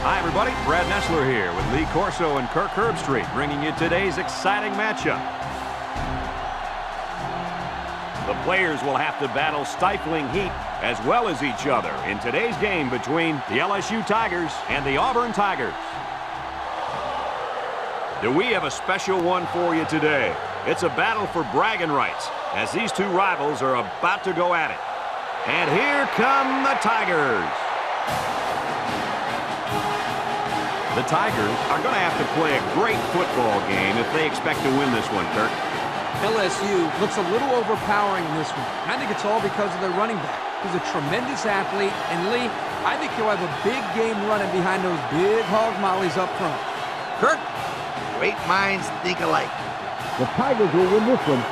Hi, everybody. Brad Nessler here with Lee Corso and Kirk Herbstreit, bringing you today's exciting matchup. The players will have to battle stifling heat as well as each other in today's game between the LSU Tigers and the Auburn Tigers. Do we have a special one for you today? It's a battle for bragging rights as these two rivals are about to go at it. And here come the Tigers. The Tigers are going to have to play a great football game if they expect to win this one, Kirk. LSU looks a little overpowering in this one. I think it's all because of their running back. He's a tremendous athlete, and Lee, I think he'll have a big game running behind those big hog mollies up front. Kirk, great minds think alike. The Tigers will win this one.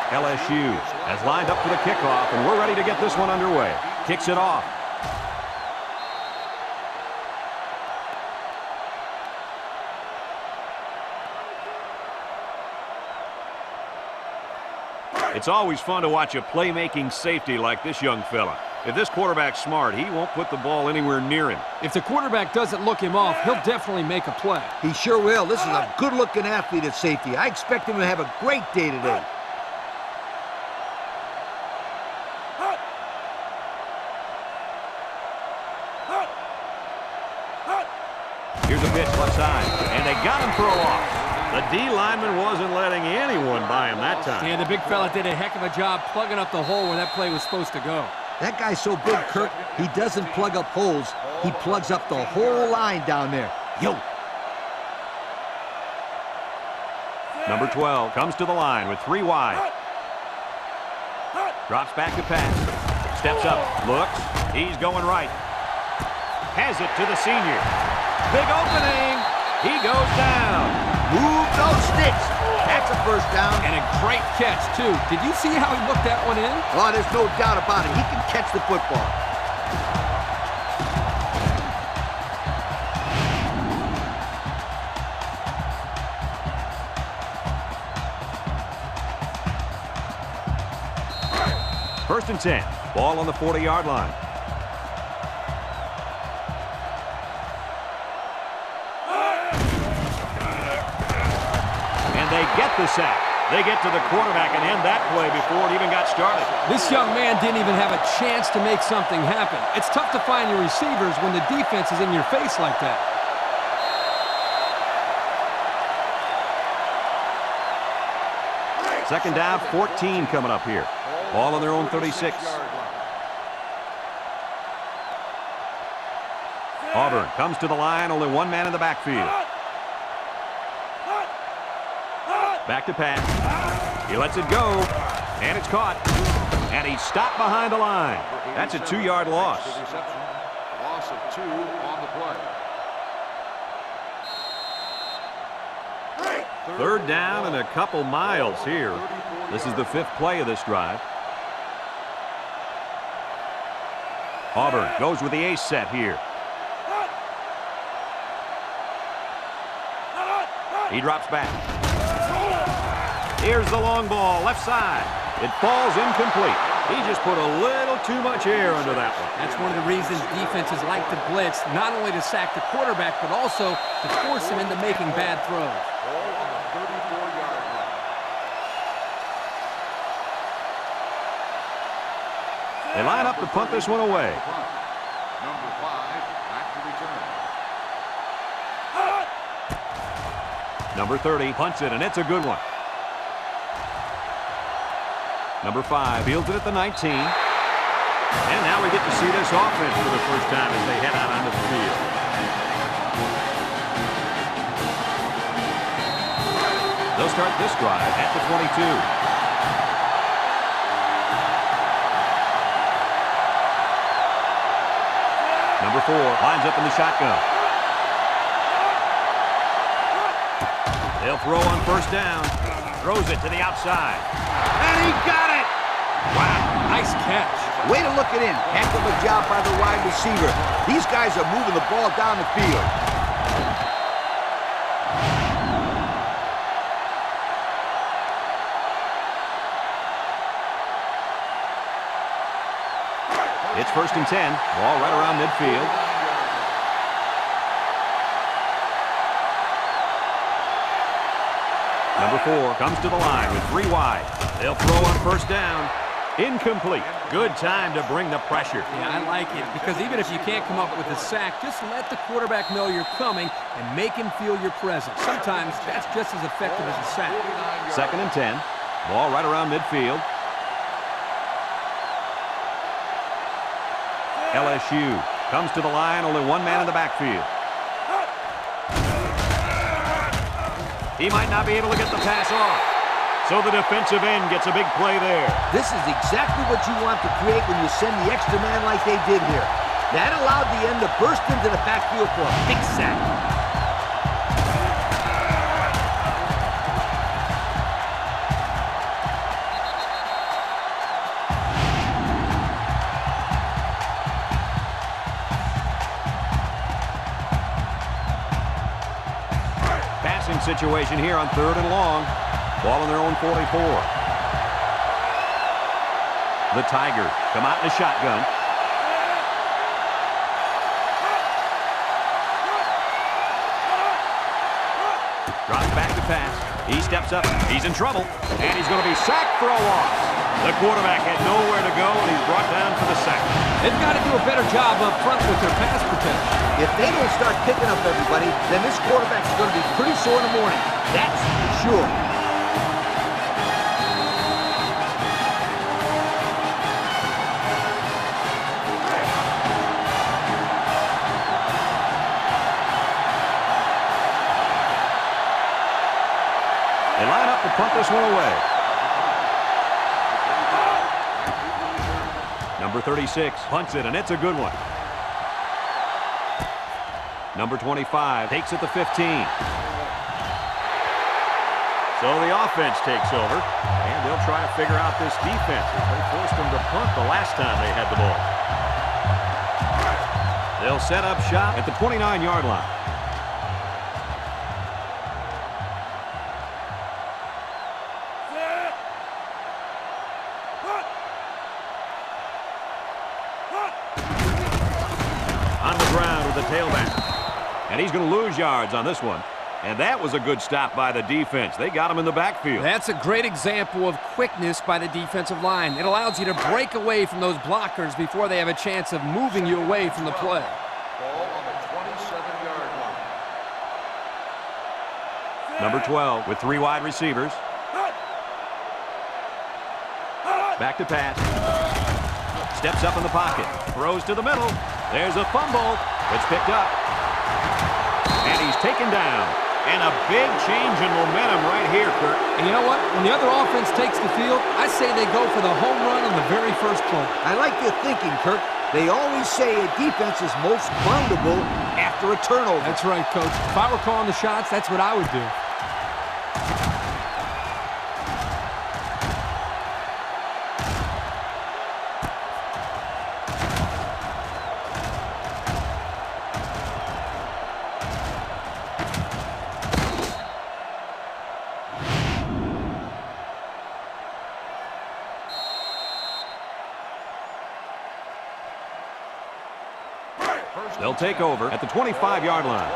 LSU has lined up for the kickoff, and we're ready to get this one underway. Kicks it off. It's always fun to watch a playmaking safety like this young fella. If this quarterback's smart, he won't put the ball anywhere near him. If the quarterback doesn't look him off, he'll definitely make a play. He sure will. This is a good-looking athlete at safety. I expect him to have a great day today. Here's a pitch left side, and they got him throw off. The D lineman wasn't letting anyone by him that time. Yeah, the big fella did a heck of a job plugging up the hole where that play was supposed to go. That guy's so big, Kirk, he doesn't plug up holes. He plugs up the whole line down there. Yo! Number 12 comes to the line with 3 wide. Drops back to pass. Steps up, looks, he's going right. Has it to the senior. Big opening. He goes down. Move those sticks. That's a first down. And a great catch, too. Did you see how he looked that one in? Oh, there's no doubt about it. He can catch the football. First and 10. Ball on the 40-yard line. They get the sack. They get to the quarterback and end that play before it even got started. This young man didn't even have a chance to make something happen. It's tough to find your receivers when the defense is in your face like that. Second down, 14 coming up here. Ball on their own 36. Auburn comes to the line, only one man in the backfield. Back to pass. He lets it go, and it's caught. And he's stopped behind the line. That's a 2-yard loss. Loss of 2 on the play. Third down and a couple miles here. This is the 5th play of this drive. Auburn goes with the ace set here. He drops back. Here's the long ball, left side. It falls incomplete. He just put a little too much air under that one. That's one of the reasons defenses like to blitz, not only to sack the quarterback, but also to force him into making bad throws. They line up to punt this one away. Number 5, back to return. Number 30 punts it, and it's a good one. Number 5 fields it at the 19. And now we get to see this offense for the first time as they head out onto the field. They'll start this drive at the 22. Number 4 lines up in the shotgun. They'll throw on first down. Throws it to the outside. And he got it! Wow, nice catch. Way to look it in. Heck of a job by the wide receiver. These guys are moving the ball down the field. It's 1st and 10. Ball right around midfield. Number 4 comes to the line with 3 wide. They'll throw on first down. Incomplete. Good time to bring the pressure. Yeah, I like it because even if you can't come up with a sack, just let the quarterback know you're coming and make him feel your presence. Sometimes that's just as effective as a sack. 2nd and 10. Ball right around midfield. LSU comes to the line, only 1 man in the backfield. He might not be able to get the pass off. So the defensive end gets a big play there. This is exactly what you want to create when you send the extra man like they did here. That allowed the end to burst into the backfield for a big sack. Passing situation here on 3rd and long. Ball on their own 44. The Tigers come out in a shotgun. Drops back to pass. He steps up. He's in trouble. And he's going to be sacked for a loss. The quarterback had nowhere to go, and he's brought down for the sack. They've got to do a better job up front with their pass protection. If they don't start picking up everybody, then this quarterback's going to be pretty sore in the morning. That's for sure. They line up to punt this one away. Number 36 punts it, and it's a good one. Number 25 takes it to 15. So the offense takes over, and they'll try to figure out this defense as they forced them to punt the last time they had the ball. They'll set up shop at the 29-yard line. On the ground with the tailback. And he's going to lose yards on this one. And that was a good stop by the defense. They got him in the backfield. That's a great example of quickness by the defensive line. It allows you to break away from those blockers before they have a chance of moving you away from the play. Ball on the 27-yard line. Number 12 with 3 wide receivers. Back to pass. Steps up in the pocket. Throws to the middle. There's a fumble. It's picked up. And he's taken down. And a big change in momentum right here, Kurt. And you know what? When the other offense takes the field, I say they go for the home run on the very first play. I like your thinking, Kirk. They always say a defense is most vulnerable after a turnover. That's right, Coach. If I were calling the shots, that's what I would do. They'll take over at the 25-yard line.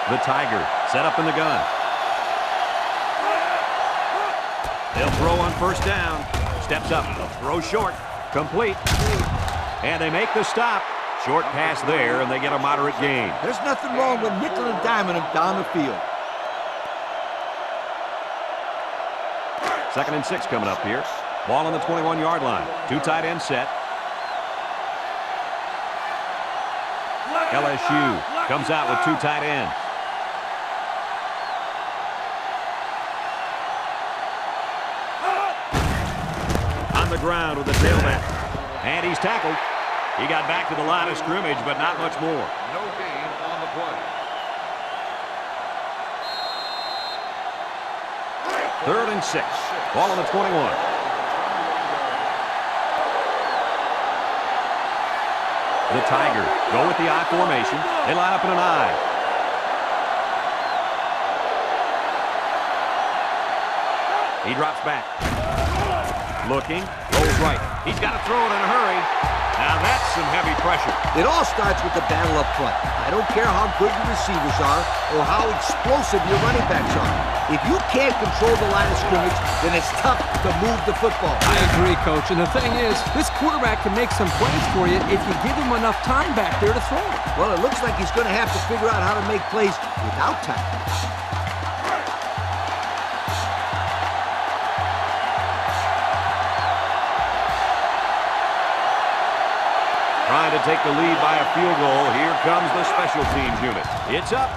The Tiger set up in the gun. They'll throw on first down. Steps up. Throw short. Complete. And they make the stop. Short pass there, and they get a moderate gain. There's nothing wrong with nickel and diming them down the field. 2nd and 6 coming up here. Ball on the 21-yard line. 2 tight ends set. LSU comes out with 2 tight ends. ground with the tailback. And he's tackled. He got back to the line of scrimmage, but not much more. No gain on the play. 3rd and 6. Ball on the 21. The Tigers go with the I formation. They line up in an I. He drops back. Looking, rolls right. He's got to throw it in a hurry. Now that's some heavy pressure. It all starts with the battle up front. I don't care how good your receivers are or how explosive your running backs are. If you can't control the line of scrimmage, then it's tough to move the football. I agree, Coach. And the thing is, this quarterback can make some plays for you if you give him enough time back there to throw it. Well, it looks like he's going to have to figure out how to make plays without time. Trying to take the lead by a field goal. Here comes the special teams unit. It's up.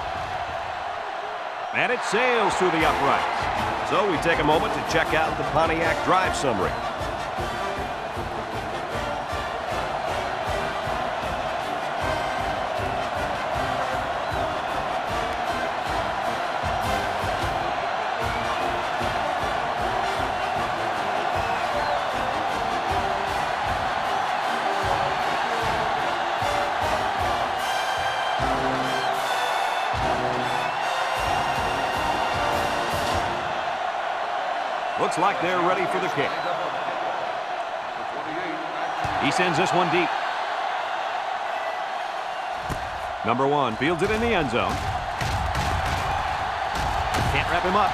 And it sails through the uprights. So we take a moment to check out the Pontiac drive summary. Looks like they're ready for the kick. He sends this one deep. Number 1 fields it in the end zone. Can't wrap him up.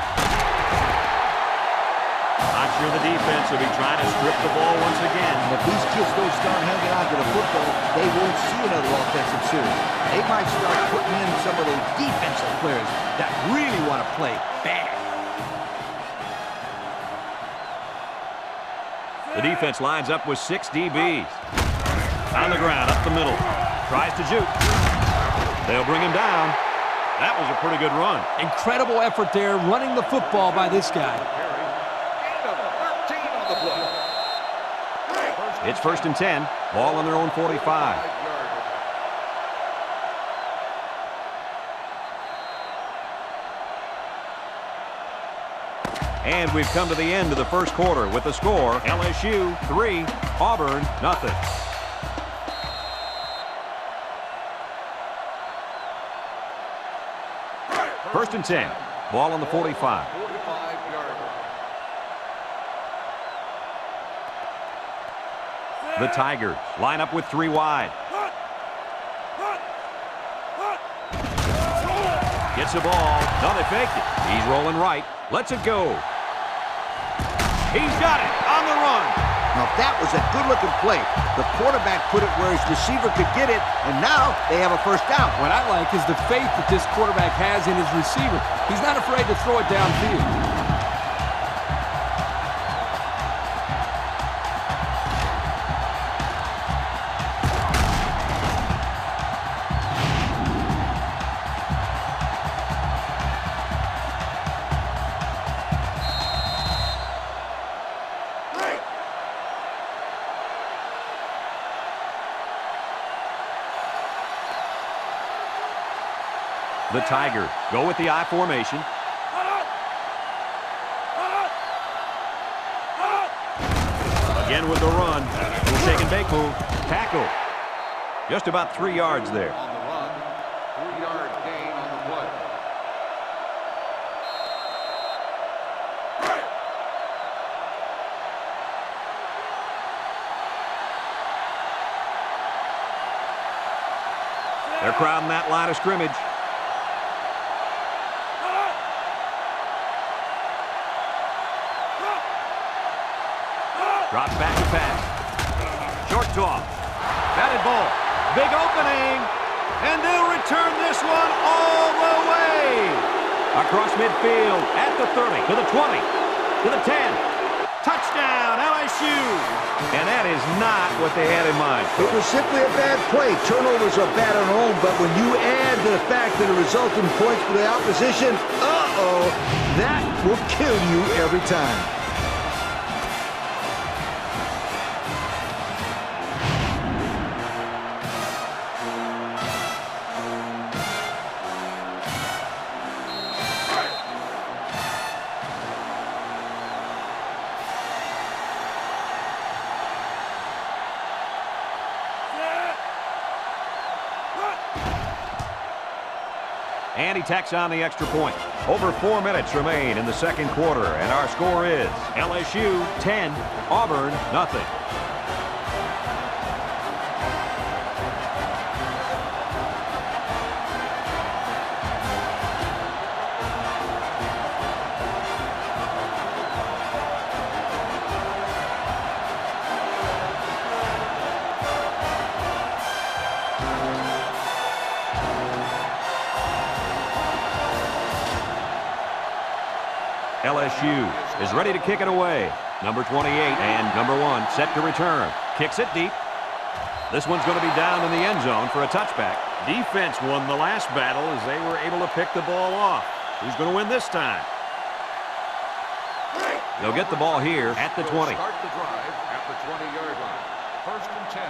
Not sure the defense will be trying to strip the ball once again. And if these kids don't start hanging on to the football, they won't see another offensive series. They might start putting in some of those defensive players that really want to play bad. The defense lines up with 6 DBs. On the ground, up the middle. Tries to juke. They'll bring him down. That was a pretty good run. Incredible effort there running the football by this guy. It's 1st and 10. Ball on their own 45. And we've come to the end of the first quarter with the score, LSU 3, Auburn nothing. First and 10. Ball on the 45. The Tigers line up with 3 wide. Gets the ball. No, they faked it. He's rolling right. Lets it go. He's got it on the run. Now, that was a good-looking play. The quarterback put it where his receiver could get it, and now they have a first down. What I like is the faith that this quarterback has in his receiver. He's not afraid to throw it downfield. The Tigers go with the I formation. Again with the run. Little shake and bake move. Tackle. Just about 3 yards there. On the run, 3-yard gain on the play. They're crowding that line of scrimmage. Drops back to pass. Short toss. Batted ball. Big opening. And they'll return this one all the way. Across midfield at the 30, to the 20, to the 10. Touchdown, LSU. And that is not what they had in mind. It was simply a bad play. Turnovers are bad on their own, but when you add to the fact that it results in points for the opposition, that will kill you every time. And he tacks on the extra point. Over 4 minutes remain in the second quarter, and our score is LSU 10, Auburn nothing. LSU is ready to kick it away. Number 28 and number 1 set to return. Kicks it deep. This one's going to be down in the end zone for a touchback. Defense won the last battle as they were able to pick the ball off. Who's going to win this time? They'll get the ball here at the 20. Start the drive at the 20-yard line. First and 10.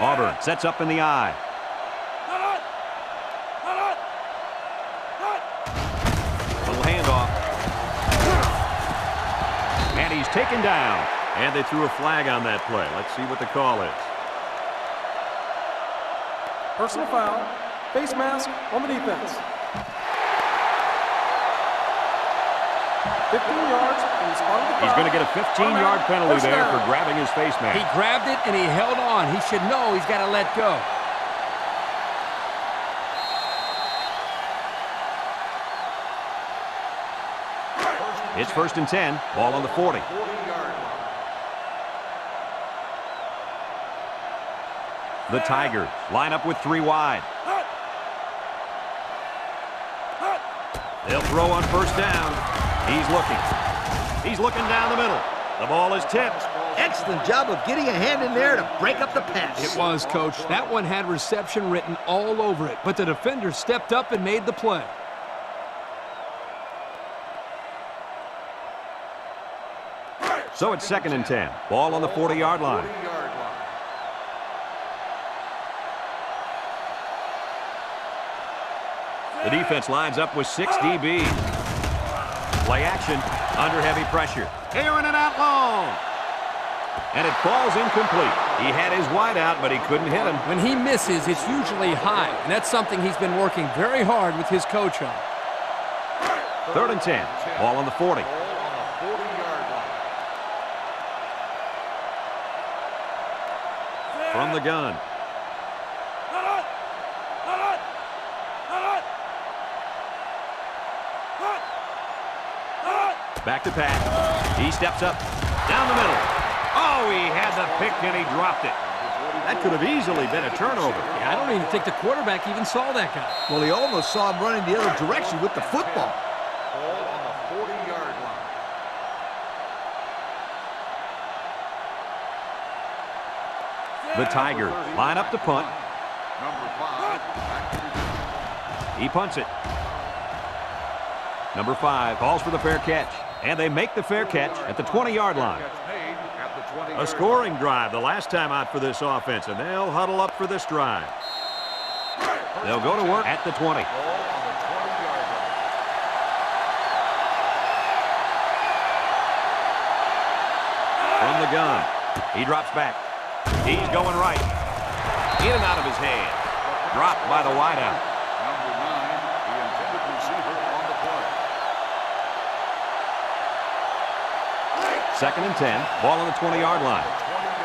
Auburn sets up in the eye. Little handoff. And he's taken down. And they threw a flag on that play. Let's see what the call is. Personal foul, face mask on the defense. 15 yards and he's on the foul. He's going to get a 15-yard penalty there for grabbing his face mask. He grabbed it and he held on. He should know he's got to let go. It's first and 10. Ball on the 40. 40-yard line. The Tigers line up with 3 wide. They'll throw on first down. He's looking. He's looking down the middle. The ball is tipped. Excellent job of getting a hand in there to break up the pass. It was, Coach. That one had reception written all over it, but the defender stepped up and made the play. So it's second and 10. Ball on the 40-yard line. 40-yard line. The defense lines up with 6 DBs. Play action under heavy pressure. Airing it out long. And it falls incomplete. He had his wide out, but he couldn't hit him. When he misses, it's usually high, and that's something he's been working very hard with his coach on. Third and 10. Ball on the 40. Ball on the 40-yard line. From the gun. Back to pass. He steps up. Down the middle. Oh, he had the pick and he dropped it. That could have easily been a turnover. Yeah, I don't even think the quarterback even saw that guy. Well, he almost saw him running the other direction with the football. Ball on the 40-yard line. The Tigers line up to punt. Number 5. Back to return. He punts it. Number 5 calls for the fair catch. And they make the fair catch at the 20-yard line. Catch made at the 20-yard A scoring drive the last time out for this offense, and they'll huddle up for this drive. They'll go to work at the 20. Ball on the 20-yard line. From the gun. He drops back. He's going right. In and out of his hand. Dropped by the wideout. Number 9, the intended receiver on the play. Second and 10. Ball on the 20-yard line. 20-yard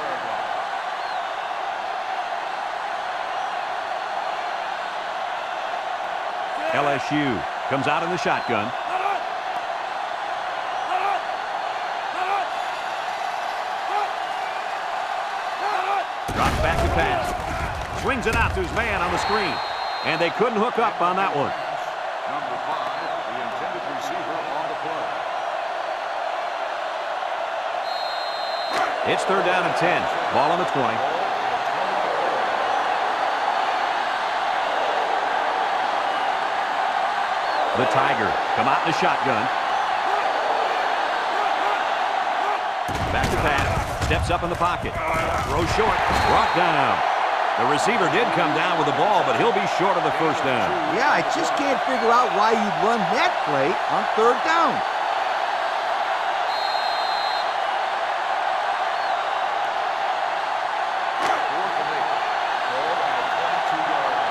line. LSU comes out in the shotgun. Drops back to pass. Swings it out to his man on the screen. And they couldn't hook up on that one. Number 5, the intended receiver on the play. It's third down and 10. Ball on the 20. The Tigers come out in the shotgun. Back to pass. Steps up in the pocket. Throws short. Brought down. The receiver did come down with the ball, but he'll be short of the first down. Yeah, I just can't figure out why you'd run that play on third down. Fourth and 8. Ball on the 22-yard line.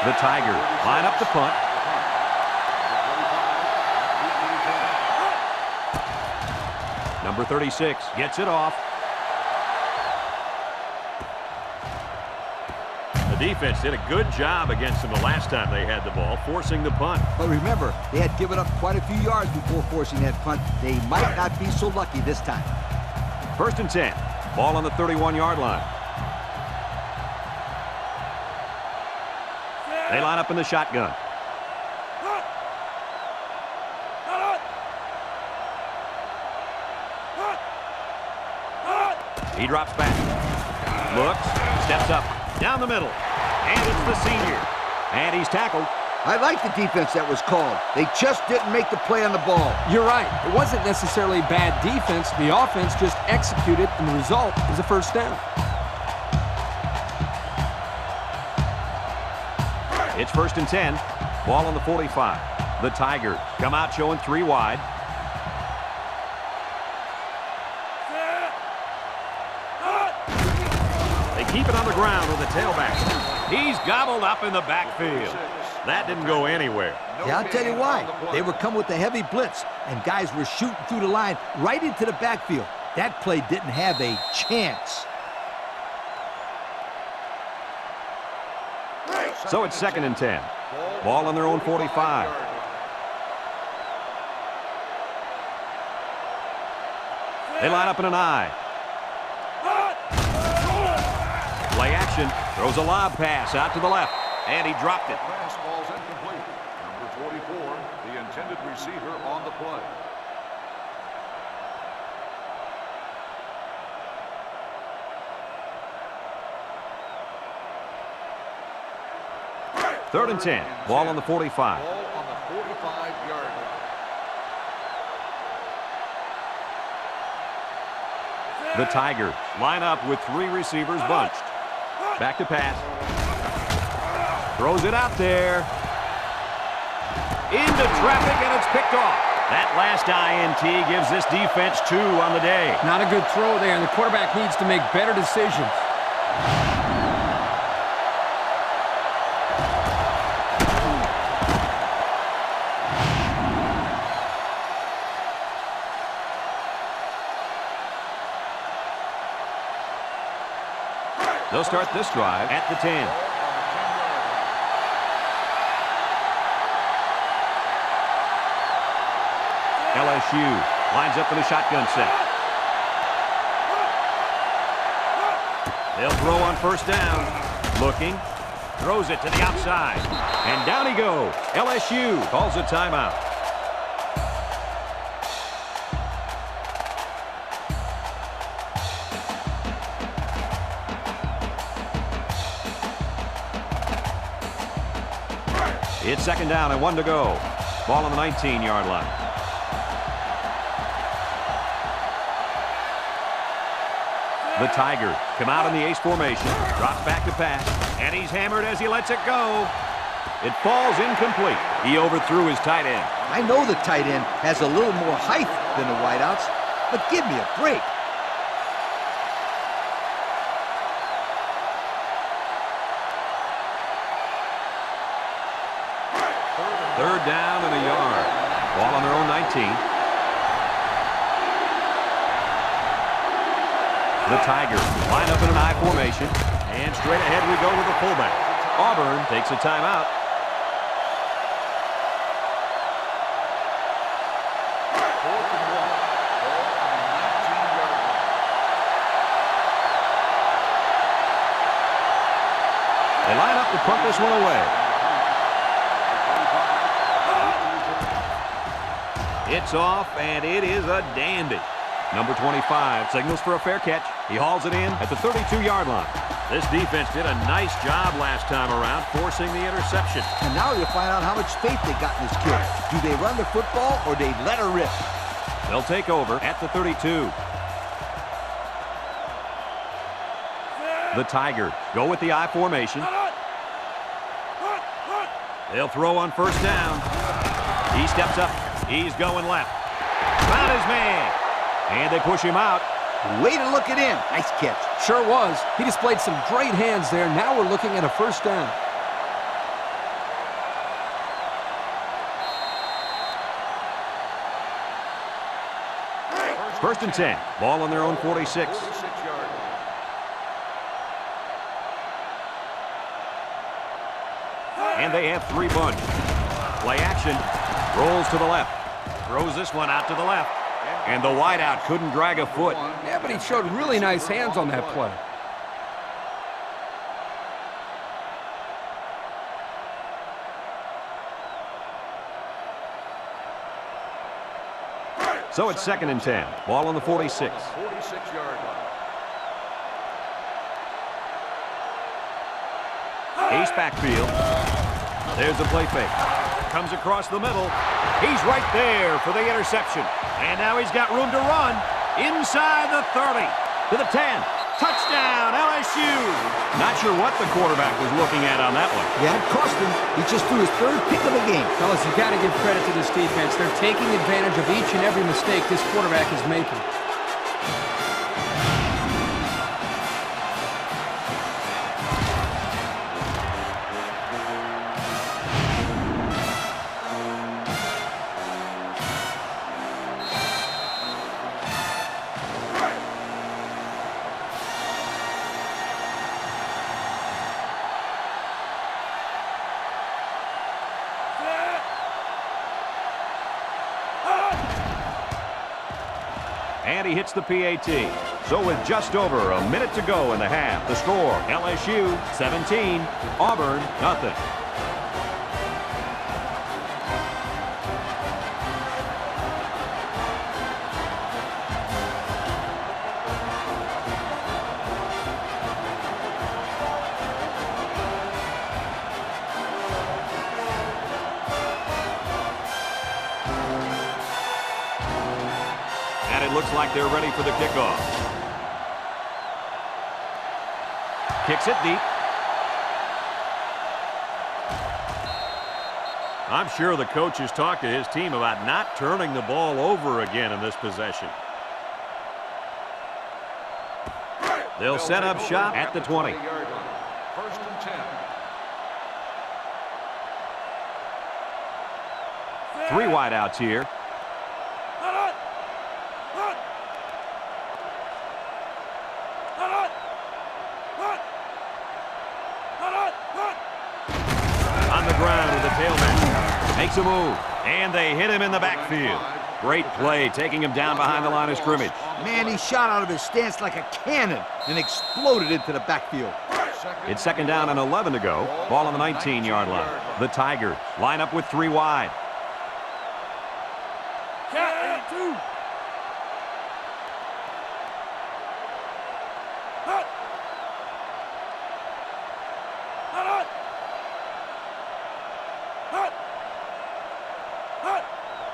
The Tigers line up the punt. Number 36 gets it off. The defense did a good job against them the last time they had the ball, forcing the punt. But remember, they had given up quite a few yards before forcing that punt. They might not be so lucky this time. 1st and 10. Ball on the 31-yard line. They line up in the shotgun. He drops back. Looks. Steps up. Down the middle. And it's the senior. And he's tackled. I like the defense that was called. They just didn't make the play on the ball. You're right. It wasn't necessarily bad defense. The offense just executed, and the result is a first down. It's 1st and 10. Ball on the 45. The Tigers come out showing 3 wide. They keep it on the ground with the tailback. He's gobbled up in the backfield. That didn't go anywhere. Yeah, I'll tell you why. They were coming with a heavy blitz, and guys were shooting through the line right into the backfield. That play didn't have a chance. So it's 2nd and 10. Ball on their own 45. They line up in an I. Play action. Throws a lob pass out to the left. And he dropped it. Pass ball's incomplete. Number 44, the intended receiver on the play. Third and 10. Ball on the 45. Ball on the 45-yard line. The Tigers line up with 3 receivers bunched. Back to pass. Throws it out there. Into traffic, and it's picked off. That last INT gives this defense 2 on the day. Not a good throw there, and the quarterback needs to make better decisions. They'll start this drive at the 10. LSU lines up in a shotgun set. They'll throw on 1st down. Looking. Throws it to the outside. And down he goes. LSU calls a timeout. It's 2nd down and 1 to go. Ball on the 19-yard line. The Tigers come out in the ace formation. Drops back to pass. And he's hammered as he lets it go. It falls incomplete. He overthrew his tight end. I know the tight end has a little more height than the wideouts, but give me a break. Third down and a yard. Ball on their own 19. The Tigers line up in an I formation. And straight ahead we go with the fullback. Auburn takes a timeout. They line up to punt this one away. It's off, and it is a dandy. Number 25 signals for a fair catch. He hauls it in at the 32-yard line. This defense did a nice job last time around, forcing the interception. And now you'll find out how much faith they got in this kid. Do they run the football or they let her rip? They'll take over at the 32. The Tigers go with the I formation. They'll throw on 1st down. He steps up. He's going left. Found his man. And they push him out. Way to look it in. Nice catch. Sure was. He displayed some great hands there. Now we're looking at a 1st down. First and 10. Ball on their own 46. And they have 3 bunch. Play action. Rolls to the left. Throws this one out to the left. And the wideout couldn't drag a foot. Yeah, but he showed really nice hands on that play. So it's second and 10. Ball on the 46. 46-yard line. Ace backfield. There's the play fake. Comes across the middle. He's right there for the interception. And now he's got room to run inside the 30 to the 10. Touchdown, LSU. Not sure what the quarterback was looking at on that one. Yeah, it cost him. He just threw his 3rd pick of the game. Fellas, you got to give credit to this defense. They're taking advantage of each and every mistake this quarterback is making. And he hits the PAT. So with just over a minute to go in the half, the score, LSU 17, Auburn nothing. And it looks like they're ready for the kickoff. Kicks it deep. I'm sure the coach has talked to his team about not turning the ball over again in this possession. They'll set up shop at the 20. First and 10. 3 wideouts here. On the ground with the tailback. Makes a move. And they hit him in the backfield. Great play, taking him down behind the line of scrimmage. Man, he shot out of his stance like a cannon and exploded into the backfield. It's second down and 11 to go. Ball on the 19-yard line. The Tigers line up with 3 wide.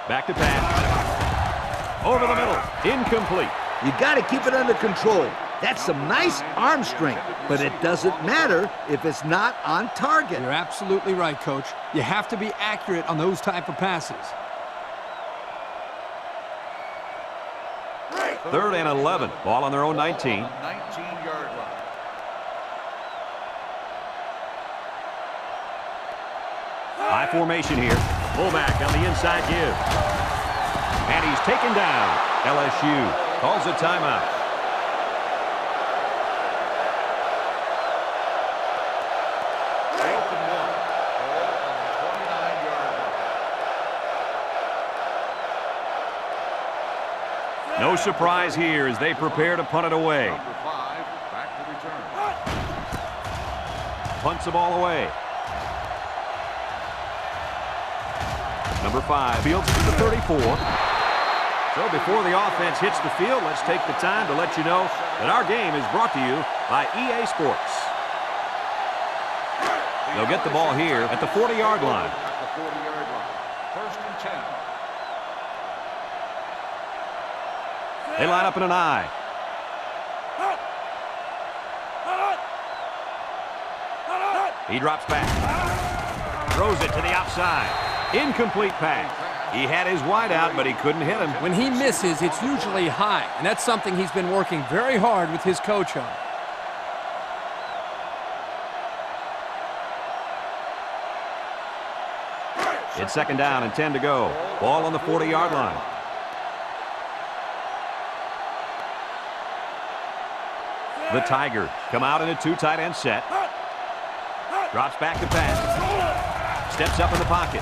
Back to pass. Over the middle. Incomplete. You got to keep it under control. That's some nice arm strength, but it doesn't matter if it's not on target. You're absolutely right, Coach. You have to be accurate on those type of passes. Third and 11. Ball on their own 19. 19-yard line. High formation here. Fullback on the inside give. And he's taken down. LSU calls a timeout. Fourth and 1. Ball on the 29-yard line. No surprise here as they prepare to punt it away. Number 5, back to return. Punts the ball away. Number 5 fields it to the 34. So before the offense hits the field, let's take the time to let you know that our game is brought to you by EA Sports. They'll get the ball here at the 40-yard line. At the 40-yard line. First and 10. They line up in an I. He drops back. Throws it to the outside. Incomplete pass. He had his wide out, but he couldn't hit him. When he misses, it's usually high, and that's something he's been working very hard with his coach on. It's second down and 10 to go. Ball on the 40-yard line. The Tigers come out in a two tight end set. Drops back to pass. Steps up in the pocket.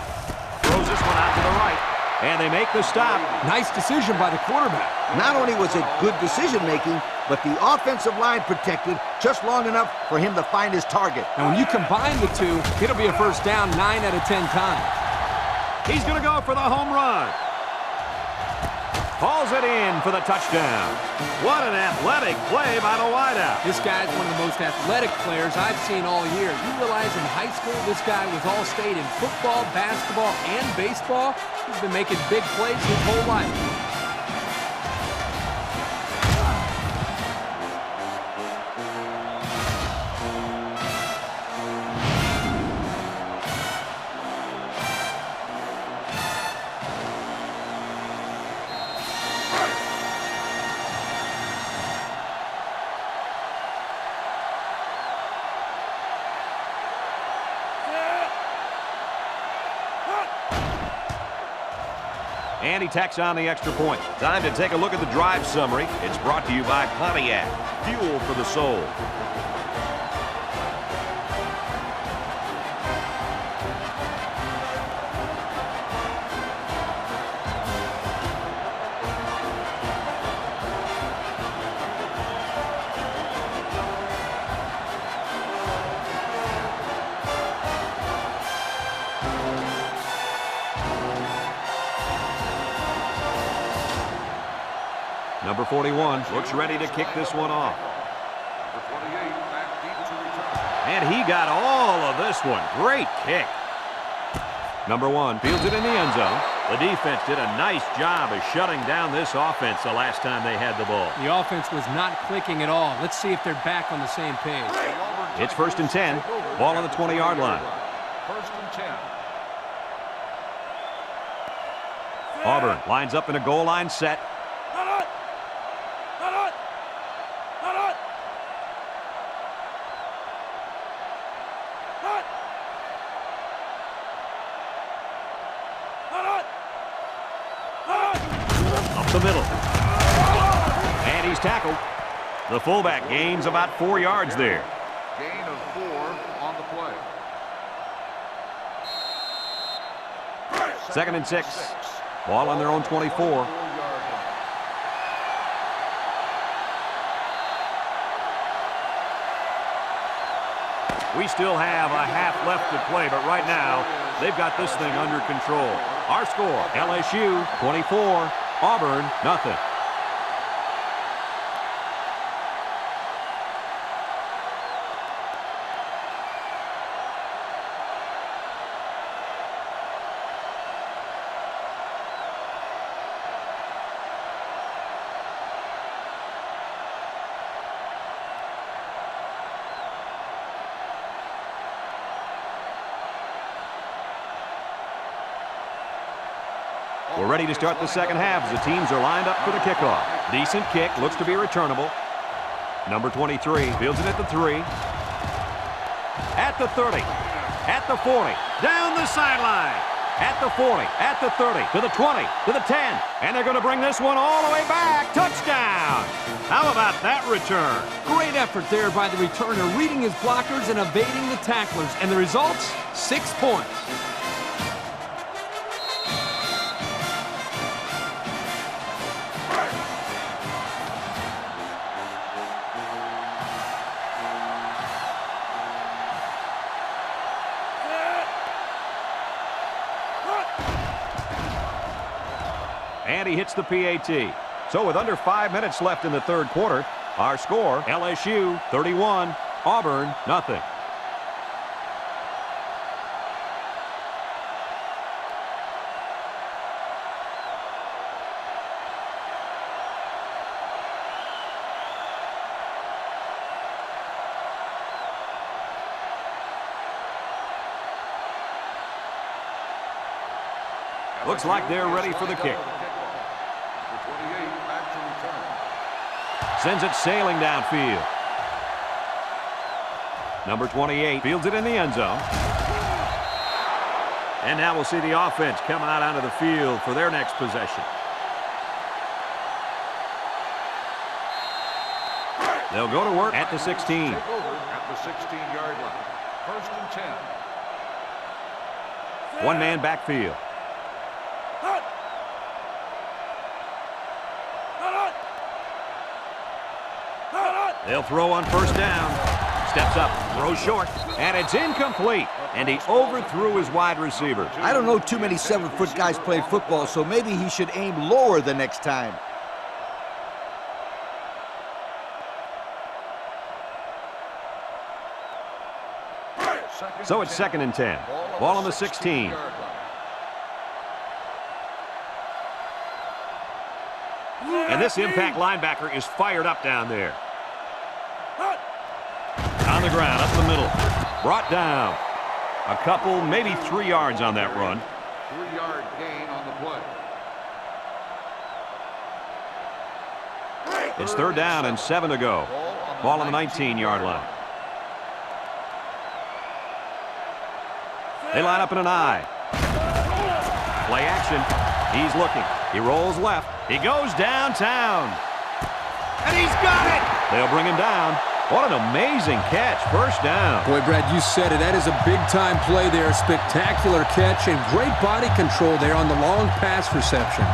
Throws this one out to the right. And they make the stop. Nice decision by the quarterback. Not only was it good decision-making, but the offensive line protected just long enough for him to find his target. And when you combine the two, it'll be a first down 9 out of 10 times. He's going to go for the home run. Hauls it in for the touchdown. What an athletic play by the wideout. This guy's one of the most athletic players I've seen all year. You realize in high school this guy was all-state in football, basketball, and baseball. He's been making big plays his whole life. And he tacks on the extra point. Time to take a look at the drive summary. It's brought to you by Pontiac. Fuel for the soul. Number 41 looks ready to kick this one off. Number 28 back deep to return. And he got all of this one. Great kick. Number 1 fields it in the end zone. The defense did a nice job of shutting down this offense the last time they had the ball. The offense was not clicking at all. Let's see if they're back on the same page. It's 1st and 10. Ball on the 20-yard line. 1st and 10. Auburn lines up in a goal line set. Up the middle. And he's tackled. The fullback gains about 4 yards there. Gain of 4 on the play. 2nd and 6. Ball on their own 24. We still have a half left to play, but right now, they've got this thing under control. Our score, LSU 24, Auburn nothing. We're ready to start the second half as the teams are lined up for the kickoff. Decent kick, looks to be returnable. Number 23 fields it at the 3. At the 30. At the 40. Down the sideline. At the 40. At the 30. To the 20. To the 10. And they're going to bring this one all the way back. Touchdown. How about that return? Great effort there by the returner, reading his blockers and evading the tacklers. And the results, 6 points. And he hits the PAT. So with under 5 minutes left in the third quarter, our score, LSU 31, Auburn nothing. Looks like they're ready for the kick. Sends it sailing downfield. Number 28 fields it in the end zone. And now we'll see the offense come out onto the field for their next possession. They'll go to work at the 16. Take over at the 16-yard line. 1st and 10. One man backfield. They'll throw on 1st down. Steps up, throws short, and it's incomplete. And he overthrew his wide receiver. I don't know too many 7-foot guys playing football, so maybe he should aim lower the next time. So it's 2nd and 10. Ball on the 16. And this impact linebacker is fired up down there. On the ground, up the middle. Brought down. A couple, maybe 3 yards on that run. 3-yard gain on the play. It's 3rd down and 7 to go. Ball on the 19-yard line. They line up in an I. Play action. He's looking. He rolls left. He goes downtown. And he's got it! They'll bring him down. What an amazing catch. 1st down. Boy, Brad, you said it. That is a big-time play there. Spectacular catch and great body control there on the long pass reception.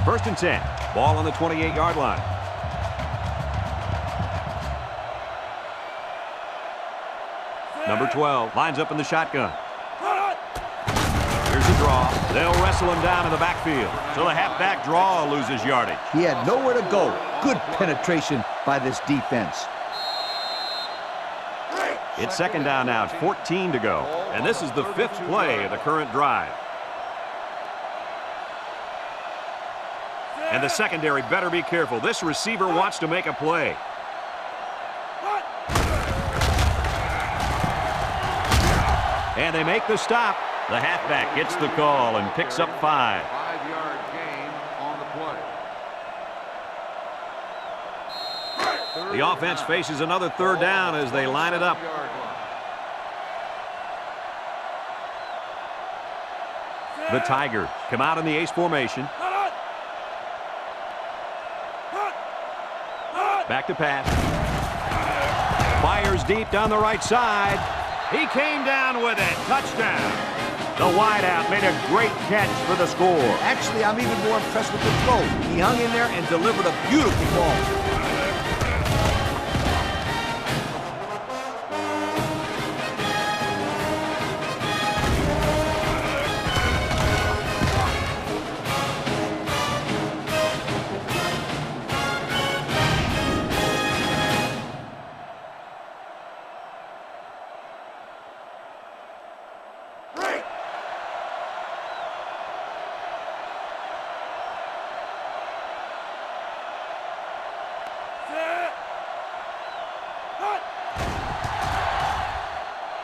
First and 10. Ball on the 28-yard line. Number 12 lines up in the shotgun. Here's a draw. They'll wrestle him down in the backfield. So the halfback draw loses yardage. He had nowhere to go. Good penetration by this defense. It's 2nd down now. It's 14 to go. And this is the 5th play of the current drive. And the secondary better be careful. This receiver wants to make a play. And they make the stop. The halfback gets the call and picks up 5. 5-yard gain on the play. The offense faces another 3rd down as they line it up. The Tigers come out in the ace formation. Back to pass. Fires deep down the right side. He came down with it. Touchdown. The wideout made a great catch for the score. Actually, I'm even more impressed with the throw. He hung in there and delivered a beautiful ball.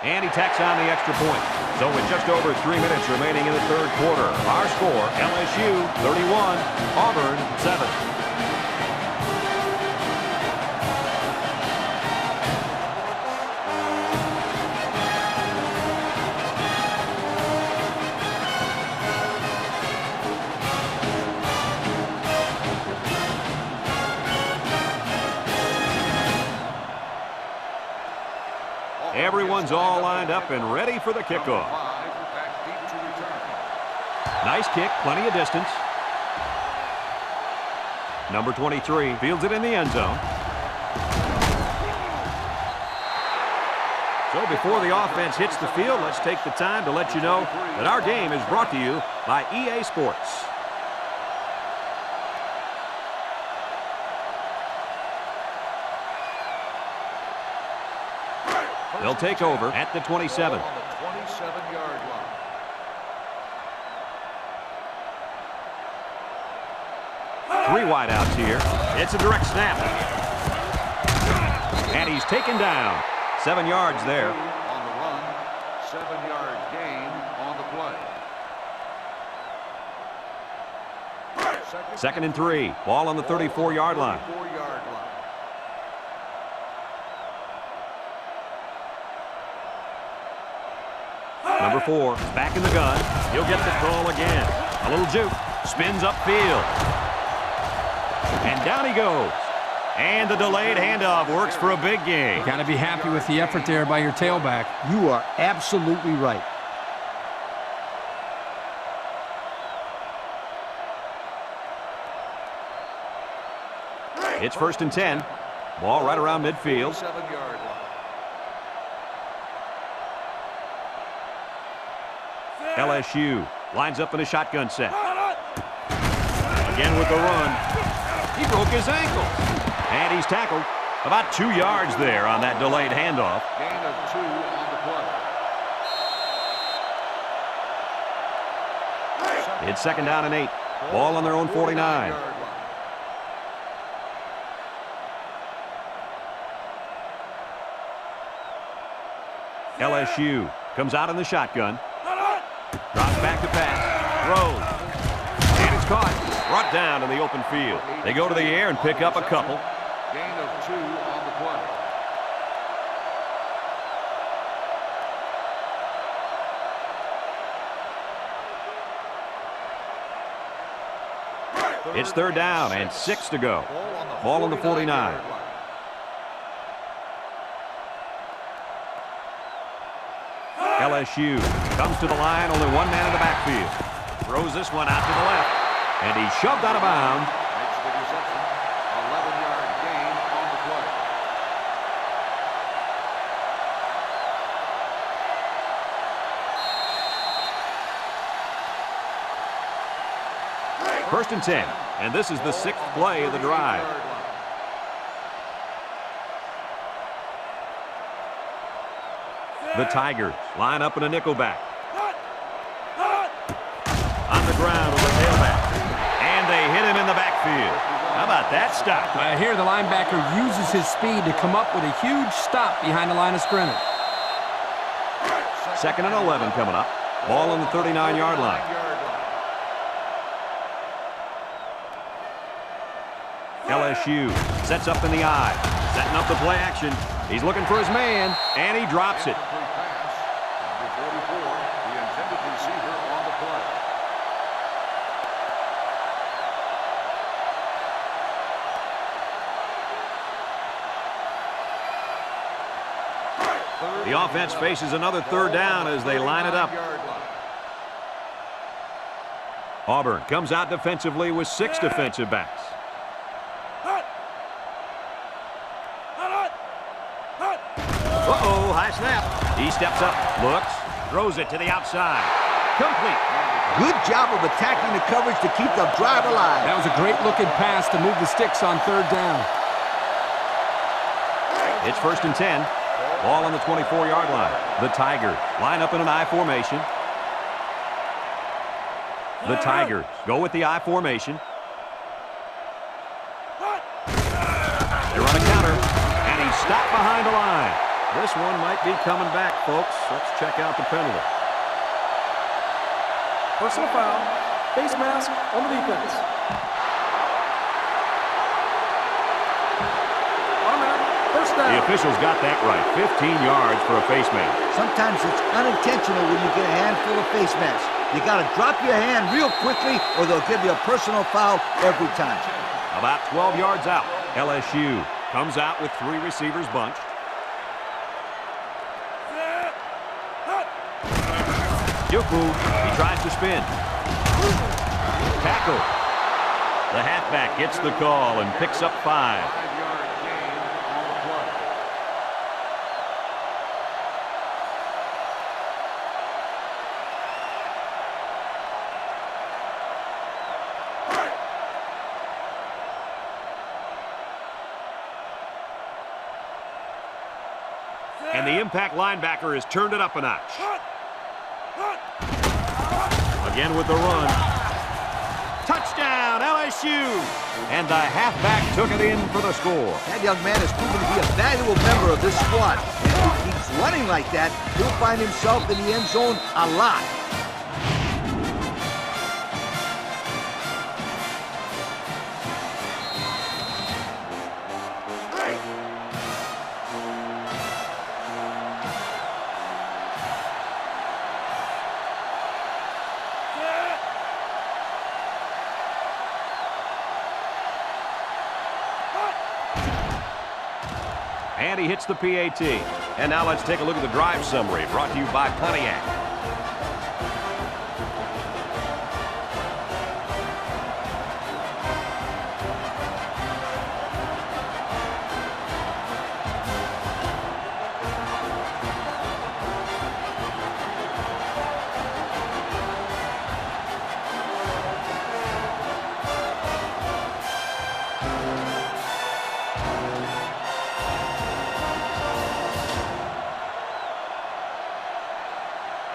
And he tacks on the extra point. So with just over 3 minutes remaining in the 3rd quarter, our score, LSU 31, Auburn 7. Everyone's all lined up and ready for the kickoff. Nice kick, plenty of distance. Number 23 fields it in the end zone. So before the offense hits the field, let's take the time to let you know that our game is brought to you by EA Sports. They'll take over at the 27. On the 27-yard line. Three wideouts here. It's a direct snap. And he's taken down. 7 yards there. On the run, 7-yard gain on the 2nd and 3. Ball on the 34-yard line. Number 4, back in the gun. He'll get the call again. A little juke. Spins upfield. And down he goes. And the delayed handoff works for a big gain. Got to be happy with the effort there by your tailback. You are absolutely right. It's 1st and 10. Ball right around midfield. LSU lines up in a shotgun set. Again with the run. He broke his ankle. And he's tackled about 2 yards there on that delayed handoff. Gain of 2 on the play. It's 2nd down and 8. Ball on their own 49. LSU comes out in the shotgun. Drops back to pass. Throws. And it's caught. Brought down in the open field. They go to the air and pick up a couple. Gain of 2 on the play. It's 3rd down and 6 to go. Ball on the 49. LSU comes to the line, only one man in the backfield. Throws this one out to the left. And he's shoved out of bounds. Makes the reception. 11-yard gain on the play. 1st and 10. And this is the 6th play of the drive. The Tigers line up in a nickelback. On the ground with the tailback. And they hit him in the backfield. How about that stop? Here the linebacker uses his speed to come up with a huge stop behind the line of scrimmage. 2nd and 11 coming up. Ball on the 39-yard line. LSU sets up in the eye. Setting up the play action. He's looking for his man, and he drops it. Number 44, the intended receiver on the play. The offense faces another 3rd down as they line it up. Auburn comes out defensively with 6 defensive backs. Uh-oh, high snap. He steps up, looks, throws it to the outside. Complete. Good job of attacking the coverage to keep the drive alive. That was a great looking pass to move the sticks on 3rd down. It's 1st and 10. Ball on the 24-yard line. The Tigers line up in an I formation. The Tigers go with the I formation. They run a counter, and he's stopped behind the line. This one might be coming back, folks. Let's check out the penalty. Personal foul. Face mask on the defense. Automatic. 1st down. The officials got that right. 15 yards for a face mask. Sometimes it's unintentional when you get a handful of face masks. You got to drop your hand real quickly or they'll give you a personal foul every time. About 12 yards out. LSU comes out with 3 receivers bunched. Yuku, he tries to spin. Tackle. The halfback gets the call and picks up 5. 5-yard gain on the play. And the impact linebacker has turned it up a notch. Again with the run. Touchdown, LSU! And the halfback took it in for the score. That young man has proven to be a valuable member of this squad. And if he keeps running like that, he'll find himself in the end zone a lot. And he hits the PAT. And now let's take a look at the drive summary brought to you by Pontiac.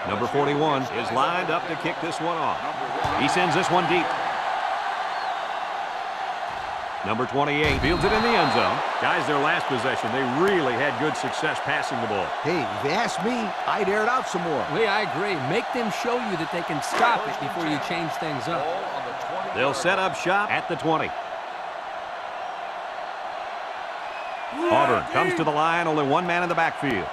Number 41 is lined up to kick this one off. He sends this one deep. Number 28 fields it in the end zone. Guys, their last possession, they really had good success passing the ball. Hey, if you ask me, I'd air it out some more. Lee, I agree. Make them show you that they can stop it before you change things up. They'll set up shop at the 20. Auburn comes to the line, only one man in the backfield.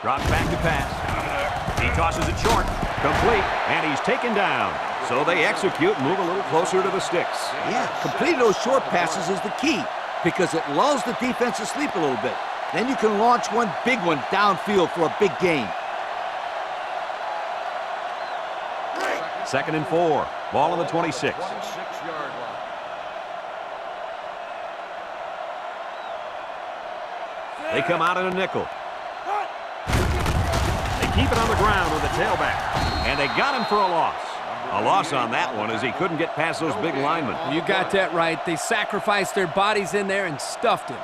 Drops back to pass. He tosses it short. Complete. And he's taken down. So they execute and move a little closer to the sticks. Yeah, completing those short passes is the key because it lulls the defense to sleep a little bit. Then you can launch one big one downfield for a big gain. 2nd and 4. Ball on the 26. They come out in a nickel. Keep it on the ground with the tailback. And they got him for a loss. A loss on that one as he couldn't get past those big linemen. You got that right. They sacrificed their bodies in there and stuffed him.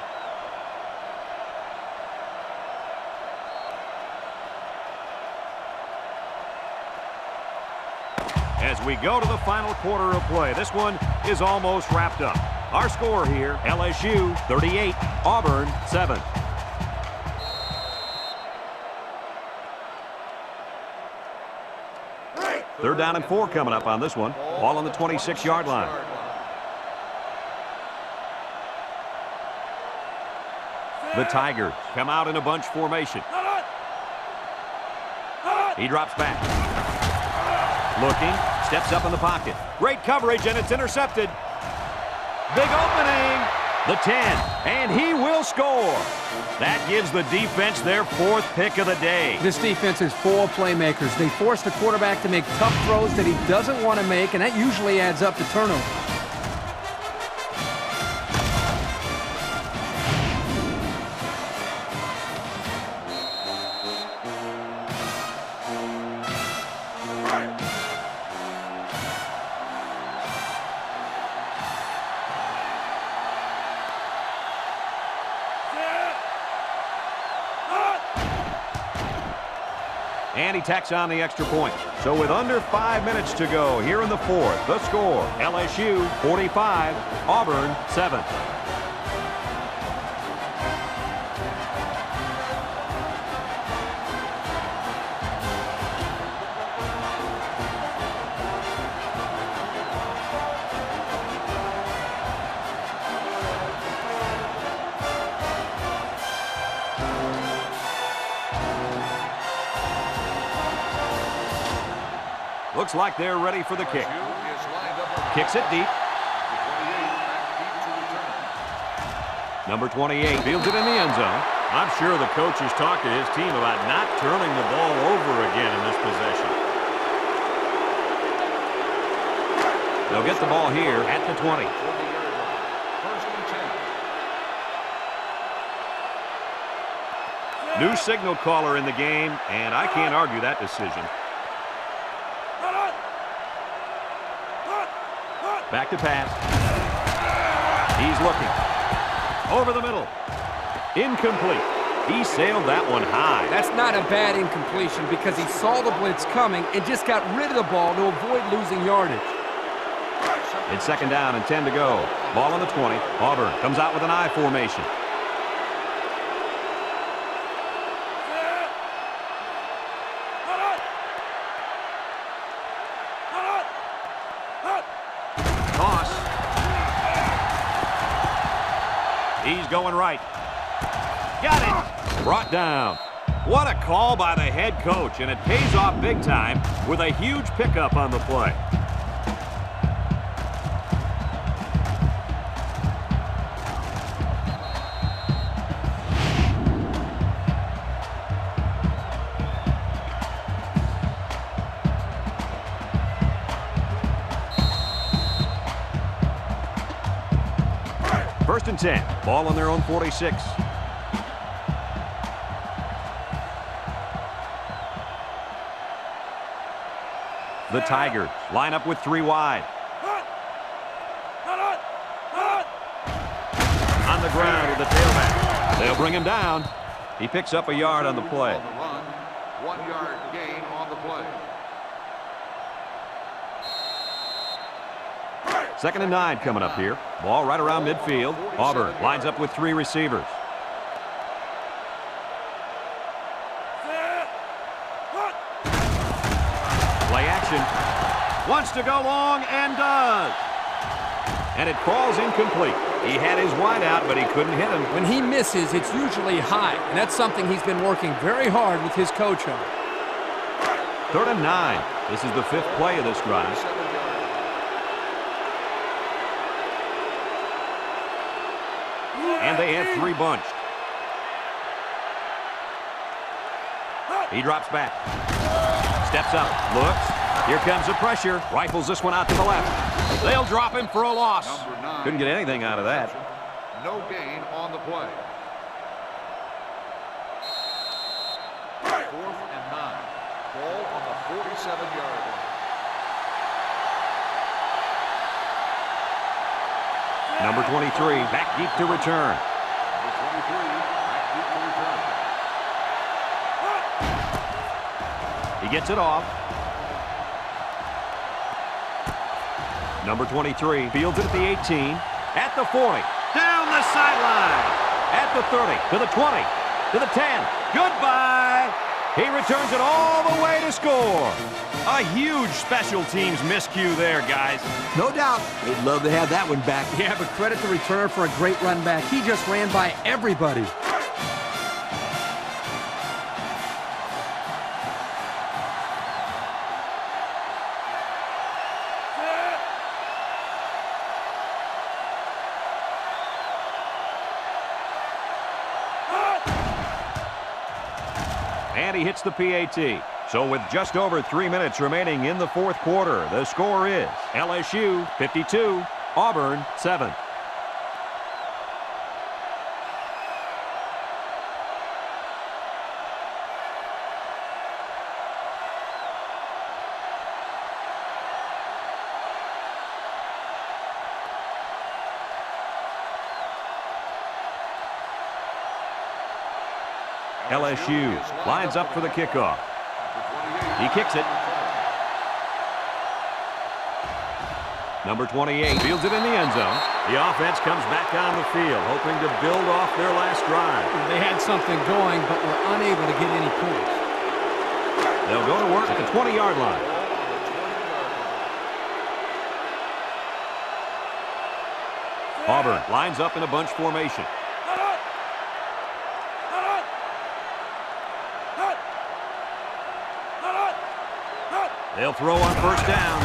As we go to the final quarter of play, this one is almost wrapped up. Our score here, LSU 38, Auburn 7. Third down and 4 coming up on this one. Ball on the 26-yard line. The Tigers come out in a bunch formation. He drops back. Looking, steps up in the pocket. Great coverage, and it's intercepted. Big opening. The 10, and he will score. That gives the defense their 4th pick of the day. This defense is full of playmakers. They force the quarterback to make tough throws that he doesn't want to make, and that usually adds up to turnovers. And he tacks on the extra point. So with under 5 minutes to go here in the 4th, the score, LSU 45, Auburn 7. Looks like they're ready for the kick. Kicks it deep. Number 28 fields it in the end zone. I'm sure the coach has talked to his team about not turning the ball over again in this possession. They'll get the ball here at the 20. New signal caller in the game, and I can't argue that decision. Back to pass. He's looking. Over the middle. Incomplete. He sailed that one high. That's not a bad incompletion because he saw the blitz coming and just got rid of the ball to avoid losing yardage. It's 2nd down and 10 to go. Ball on the 20. Auburn comes out with an I formation. He's going right. Got it. Brought down. What a call by the head coach, and it pays off big time with a huge pickup on the play. and 10. Ball on their own 46. The Tigers line up with 3 wide. On the ground with the tailback. They'll bring him down. He picks up a yard on the play. On the run, 1 yard gain on the play. 2nd and 9 coming up here. Ball right around midfield. Auburn lines up with 3 receivers. Play action. Wants to go long and does. And it falls incomplete. He had his wide out, but he couldn't hit him. When he misses, it's usually high, and that's something he's been working very hard with his coach on. 3rd and 9. This is the 5th play of this drive. And they have 3 bunched. He drops back. Steps up. Looks. Here comes the pressure. Rifles this one out to the left. They'll drop him for a loss. Couldn't get anything out of that. No gain on the play. 4th and 9. Ball on the 47-yard line. Number 23 back deep to return. Number 23 back deep to return. He gets it off. Number 23 fields it at the 18, at the 40, down the sideline, at the 30, to the 20, to the 10. Goodbye. He returns it all the way to score. A huge special teams miscue there, guys. No doubt. They'd love to have that one back. Yeah, but credit the returner for a great run back. He just ran by everybody. And he hits the PAT. So with just over 3 minutes remaining in the 4th quarter, the score is LSU 52, Auburn 7. LSU lines up for the kickoff. He kicks it. Number 28 fields it in the end zone. The offense comes back on the field, hoping to build off their last drive. They had something going, but were unable to get any points. They'll go to work at the 20-yard line. Auburn lines up in a bunch formation. They'll throw on 1st down.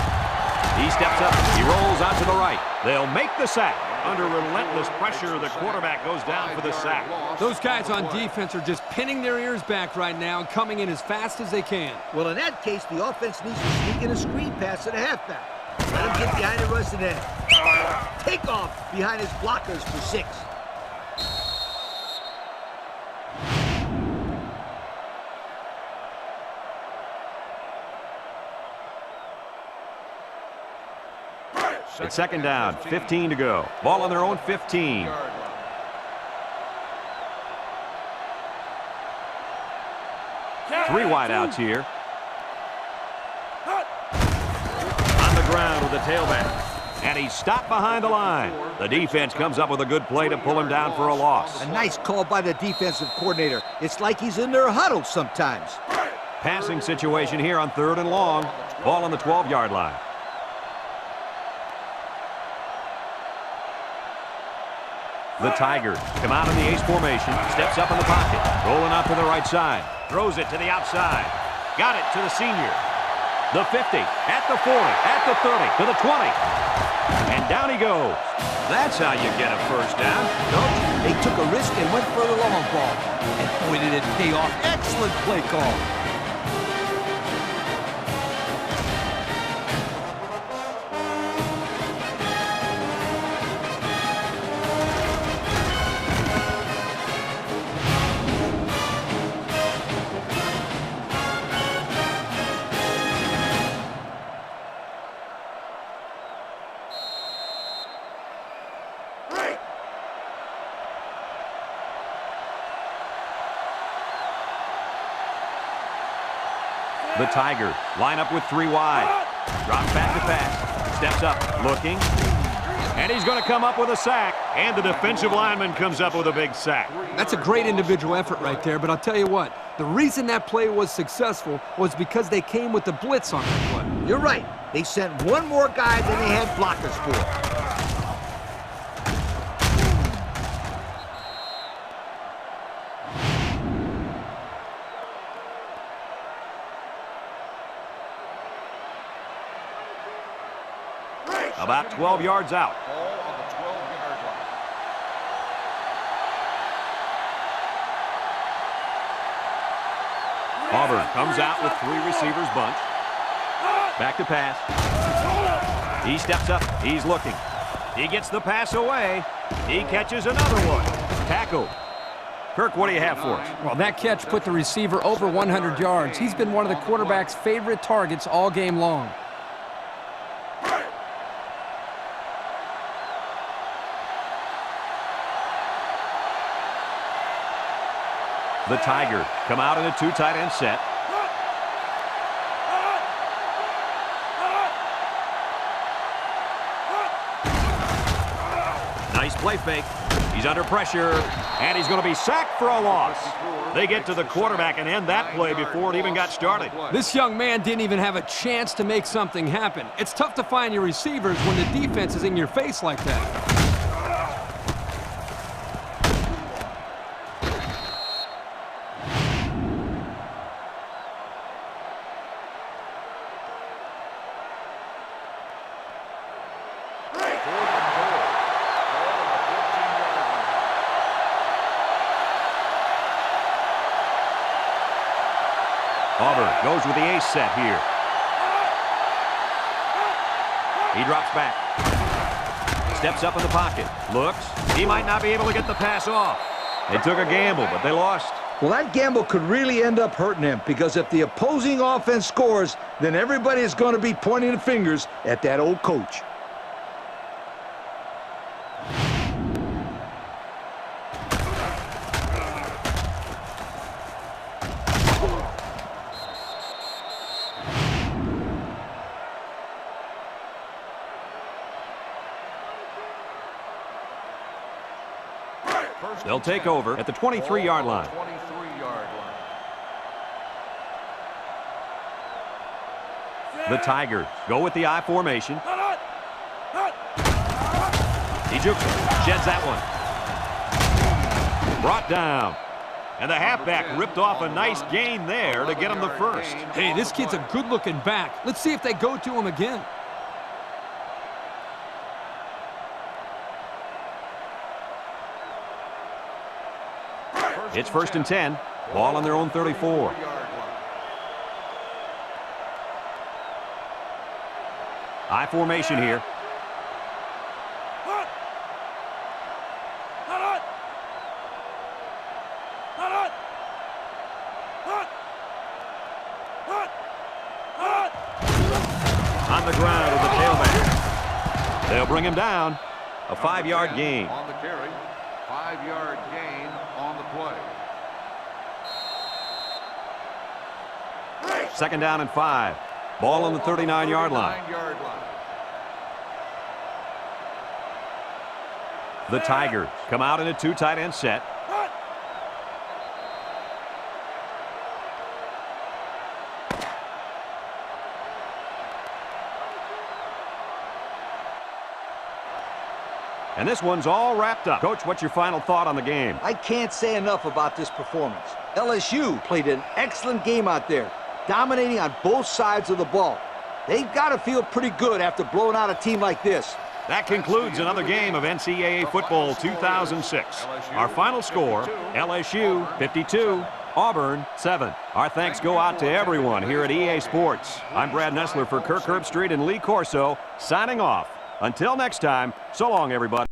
He steps up. He rolls out to the right. They'll make the sack. Under relentless pressure, the quarterback goes down for the sack. Those guys on defense are just pinning their ears back right now and coming in as fast as they can. Well, in that case, the offense needs to sneak in a screen pass to the halfback. Let him get behind the rush and then take off behind his blockers for 6. It's 2nd down, 15 to go. Ball on their own 15. Three wideouts here. On the ground with the tailback. And he's stopped behind the line. The defense comes up with a good play to pull him down for a loss. A nice call by the defensive coordinator. It's like he's in their huddle sometimes. Passing situation here on 3rd and long. Ball on the 12-yard line. The Tigers come out in the ace formation, steps up in the pocket, rolling out to the right side, throws it to the outside, got it to the senior. The 50, at the 40, at the 30, to the 20, and down he goes. That's how you get a 1st down. Coach, they took a risk and went for the long ball. And boy, did it pay off. Excellent play call. The Tigers line up with 3 wide. Drops back to pass. Steps up, looking. And he's going to come up with a sack. And the defensive lineman comes up with a big sack. That's a great individual effort right there, but I'll tell you what. The reason that play was successful was because they came with the blitz on that play. You're right. They sent one more guy than they had blockers for. About 12 yards out. Ball on the 12-yard line. Auburn comes out with 3 receivers bunch. Back to pass. He steps up. He's looking. He gets the pass away. He catches another one. Tackled. Kirk, what do you have for us? Well, that catch put the receiver over 100 yards. He's been one of the quarterback's favorite targets all game long. The Tigers come out in a 2 tight end set. Nice play fake. He's under pressure, and he's going to be sacked for a loss. They get to the quarterback and end that play before it even got started. This young man didn't even have a chance to make something happen. It's tough to find your receivers when the defense is in your face like that. Auburn goes with the ace set here. He drops back. Steps up in the pocket. Looks. He might not be able to get the pass off. They took a gamble, but they lost. Well, that gamble could really end up hurting them, because if the opposing offense scores, then everybody is going to be pointing the fingers at that old coach. They'll take over at the 23-yard line. 23-yard line. The Tigers go with the I formation. He jukes it, sheds that one. Brought down. And the halfback ripped off a nice gain there to get him the first. Hey, this kid's a good-looking back. Let's see if they go to him again. It's 1st and 10. Ball on their own 34. I formation here. On the ground with the tailback. They'll bring him down. A 5-yard gain. On the carry. 5-yard gain on the play. 2nd down and 5. Ball on the 39-yard line. The Tigers come out in a 2 tight end set. And this one's all wrapped up. Coach, what's your final thought on the game? I can't say enough about this performance. LSU played an excellent game out there, dominating on both sides of the ball. They've got to feel pretty good after blowing out a team like this. That concludes another game of NCAA Football 2006. Our final score, LSU 52, Auburn 7. Our thanks go out to everyone here at EA Sports. I'm Brad Nessler for Kirk Herbstreit and Lee Corso, signing off. Until next time, so long, everybody.